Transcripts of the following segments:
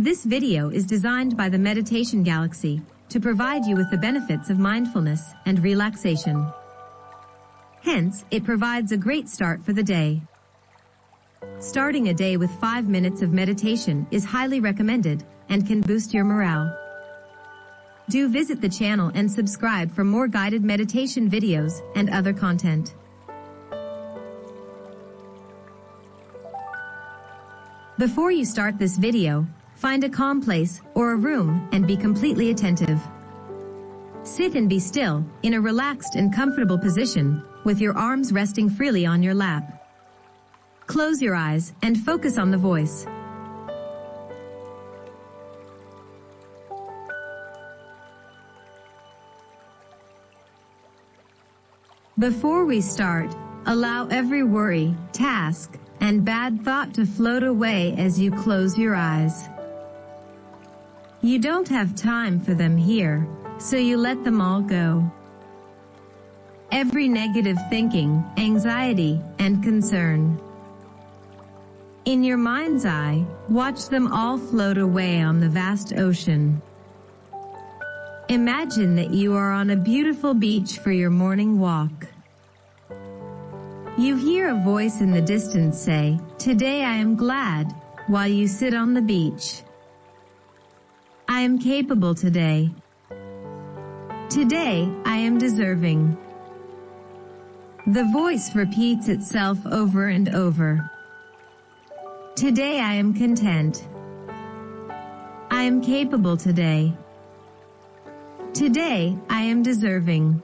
This video is designed by the Meditation Galaxy to provide you with the benefits of mindfulness and relaxation. Hence, it provides a great start for the day. Starting a day with 5 minutes of meditation is highly recommended and can boost your morale. Do visit the channel and subscribe for more guided meditation videos and other content. Before you start this video, find a calm place or a room and be completely attentive. Sit and be still, in a relaxed and comfortable position, with your arms resting freely on your lap. Close your eyes and focus on the voice. Before we start, allow every worry, task, and bad thought to float away as you close your eyes. You don't have time for them here, so you let them all go. Every negative thinking, anxiety, and concern. In your mind's eye, watch them all float away on the vast ocean. Imagine that you are on a beautiful beach for your morning walk. You hear a voice in the distance say, "Today I am glad," while you sit on the beach. "I am capable today. Today, I am deserving." The voice repeats itself over and over. "Today I am content. I am capable today. Today, I am deserving."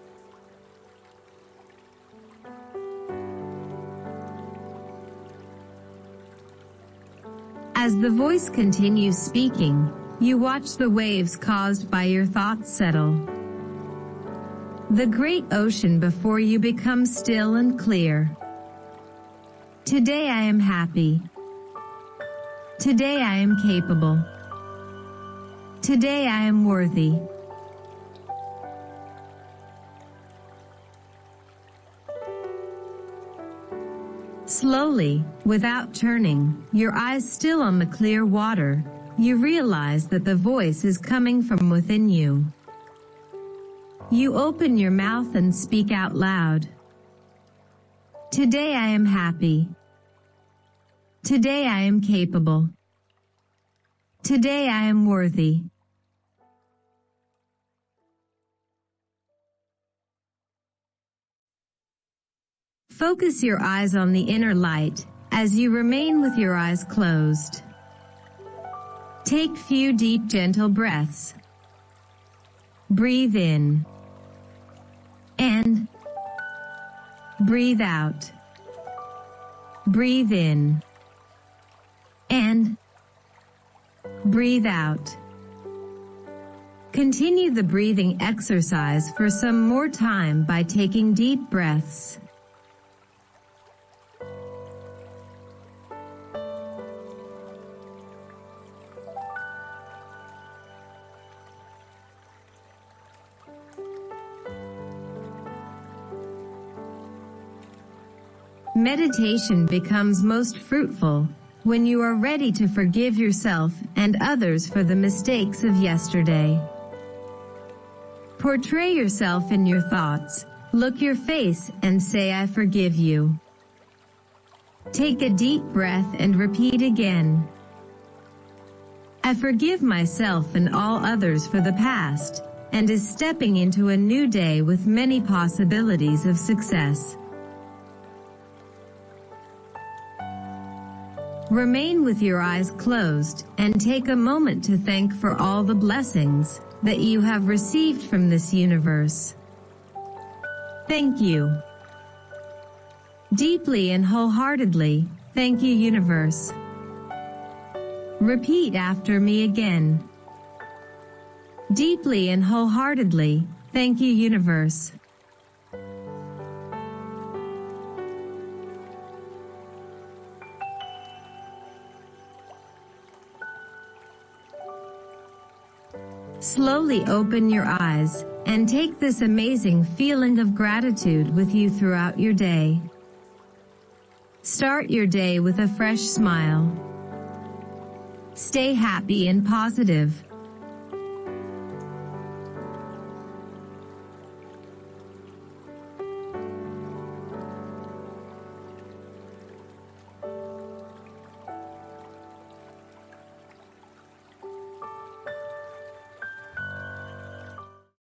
As the voice continues speaking, you watch the waves caused by your thoughts settle. The great ocean before you becomes still and clear. Today I am happy. Today I am capable. Today I am worthy. Slowly, without turning, your eyes still on the clear water, you realize that the voice is coming from within you. You open your mouth and speak out loud. Today I am happy. Today I am capable. Today I am worthy. Focus your eyes on the inner light as you remain with your eyes closed. Take few deep, gentle breaths. Breathe in and breathe out. Breathe in and breathe out. Continue the breathing exercise for some more time by taking deep breaths. Meditation becomes most fruitful when you are ready to forgive yourself and others for the mistakes of yesterday. Portray yourself in your thoughts, look your face and say, "I forgive you." Take a deep breath and repeat again. "I forgive myself and all others for the past, and is stepping into a new day with many possibilities of success." Remain with your eyes closed and take a moment to thank for all the blessings that you have received from this universe. Thank you. Deeply and wholeheartedly, thank you, universe. Repeat after me again. Deeply and wholeheartedly, thank you, universe. Slowly open your eyes and take this amazing feeling of gratitude with you throughout your day. Start your day with a fresh smile. Stay happy and positive.